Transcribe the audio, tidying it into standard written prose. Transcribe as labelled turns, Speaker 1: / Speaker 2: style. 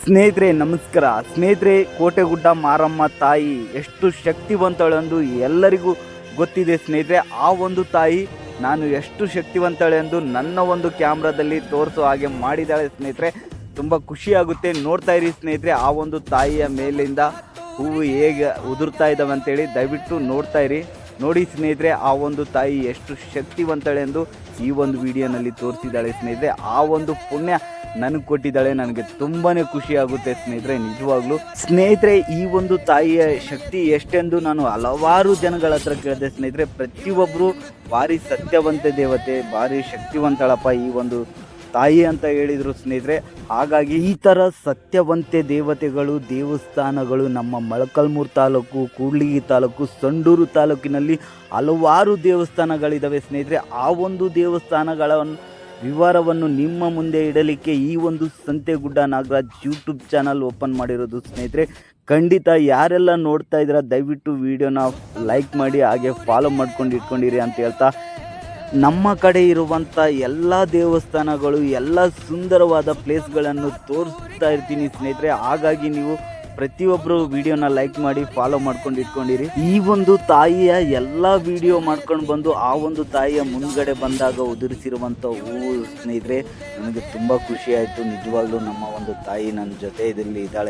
Speaker 1: ಸ್ನೇಹಿತರೆ ನಮಸ್ಕಾರ. ಸ್ನೇಹಿತರೆ, ಕೋಟೆಗುಡ್ಡ ಮಾರಮ್ಮ ತಾಯಿ ಎಷ್ಟು ಶಕ್ತಿವಂತಳೆಂದು ಎಲ್ಲರಿಗೂ ಗೊತ್ತಿದೆ. ಸ್ನೇಹಿತರೆ, ಆ ಒಂದು ತಾಯಿ ನಾನು ಎಷ್ಟು ಶಕ್ತಿವಂತಳೆ ಎಂದು ನನ್ನ ಒಂದು ಕ್ಯಾಮ್ರಾದಲ್ಲಿ ತೋರಿಸೋ ಹಾಗೆ ಮಾಡಿದ್ದಾಳೆ. ಸ್ನೇಹಿತರೆ, ತುಂಬ ಖುಷಿಯಾಗುತ್ತೆ. ನೋಡ್ತಾ ಇರಿ ಸ್ನೇಹಿತರೆ, ಆ ಒಂದು ತಾಯಿಯ ಮೇಲಿಂದ ಹೂವು ಹೇಗೆ ಉದುರ್ತಾ ಇದ್ದಾವೆ ಅಂತೇಳಿ ದಯವಿಟ್ಟು ನೋಡ್ತಾ ಇರಿ. ನೋಡಿ ಸ್ನೇಹಿತರೆ, ಆ ಒಂದು ತಾಯಿ ಎಷ್ಟು ಶಕ್ತಿವಂತಳೆ ಎಂದು ಈ ಒಂದು ವಿಡಿಯೋನಲ್ಲಿ ತೋರಿಸಿದ್ದಾಳೆ. ಸ್ನೇಹಿತರೆ, ಆ ಒಂದು ಪುಣ್ಯ ನನಗೆ ಕೊಟ್ಟಿದ್ದಾಳೆ. ನನಗೆ ತುಂಬಾ ಖುಷಿಯಾಗುತ್ತೆ ಸ್ನೇಹಿತರೆ, ನಿಜವಾಗ್ಲೂ. ಸ್ನೇಹಿತರೆ, ಈ ಒಂದು ತಾಯಿಯ ಶಕ್ತಿ ಎಷ್ಟೆಂದು ನಾನು ಹಲವಾರು ಜನಗಳ ಹತ್ರ ಕೇಳಿದೆ. ಸ್ನೇಹಿತರೆ, ಪ್ರತಿಯೊಬ್ಬರು ಭಾರಿ ಸತ್ಯವಂತ ದೇವತೆ, ಭಾರಿ ಶಕ್ತಿವಂತಳಪ್ಪ ಈ ಒಂದು ತಾಯಿ ಅಂತ ಹೇಳಿದರು ಸ್ನೇಹಿತರೆ. ಹಾಗಾಗಿ ಈ ಥರ ಸತ್ಯವಂತೆ ದೇವತೆಗಳು, ದೇವಸ್ಥಾನಗಳು ನಮ್ಮ ಮೊಳಕಾಲ್ಮೂರು ತಾಲೂಕು, ಕೂಡ್ಲಿಗಿ ತಾಲೂಕು, ಸಂಡೂರು ತಾಲೂಕಿನಲ್ಲಿ ಹಲವಾರು ದೇವಸ್ಥಾನಗಳಿದ್ದಾವೆ ಸ್ನೇಹಿತರೆ. ಆ ಒಂದು ದೇವಸ್ಥಾನಗಳ ವಿವರವನ್ನು ನಿಮ್ಮ ಮುಂದೆ ಇಡಲಿಕ್ಕೆ ಈ ಒಂದು Santegudda Nagaraj YouTube channel open ಮಾಡಿರೋದು ಸ್ನೇಹಿತರೆ. ಖಂಡಿತ ಯಾರೆಲ್ಲ ನೋಡ್ತಾ ಇದ್ದೀರಾ ದಯವಿಟ್ಟು ವಿಡಿಯೋನ ಲೈಕ್ ಮಾಡಿ, ಹಾಗೆ ಫಾಲೋ ಮಾಡ್ಕೊಂಡು ಇಟ್ಕೊಂಡಿರಿ ಅಂತ ಹೇಳ್ತಾ, ನಮ್ಮ ಕಡೆ ಇರುವಂಥ ಎಲ್ಲ ದೇವಸ್ಥಾನಗಳು, ಎಲ್ಲ ಸುಂದರವಾದ ಪ್ಲೇಸ್ಗಳನ್ನು ತೋರಿಸ್ತಾ ಇರ್ತೀನಿ ಸ್ನೇಹಿತರೆ. ಹಾಗಾಗಿ ನೀವು ಪ್ರತಿಯೊಬ್ಬರು ವಿಡಿಯೋನ ಲೈಕ್ ಮಾಡಿ, ಫಾಲೋ ಮಾಡ್ಕೊಂಡು ಇಟ್ಕೊಂಡಿರಿ. ಈ ಒಂದು ತಾಯಿಯ ಎಲ್ಲ ವಿಡಿಯೋ ಮಾಡ್ಕೊಂಡು ಬಂದು ಆ ಒಂದು ತಾಯಿಯ ಮುಂದ್ಗಡೆ ಬಂದಾಗ ಉದುರಿಸಿರುವಂಥ ಹೂವು ಸ್ನೇಹಿತರೆ, ನನಗೆ ತುಂಬ ಖುಷಿ ಆಯಿತು. ನಿಜವಾಗ್ಲೂ ನಮ್ಮ ಒಂದು ತಾಯಿ ನನ್ನ ಜೊತೆ ಇದರಲ್ಲಿ ಇದ್ದಾಳೆ.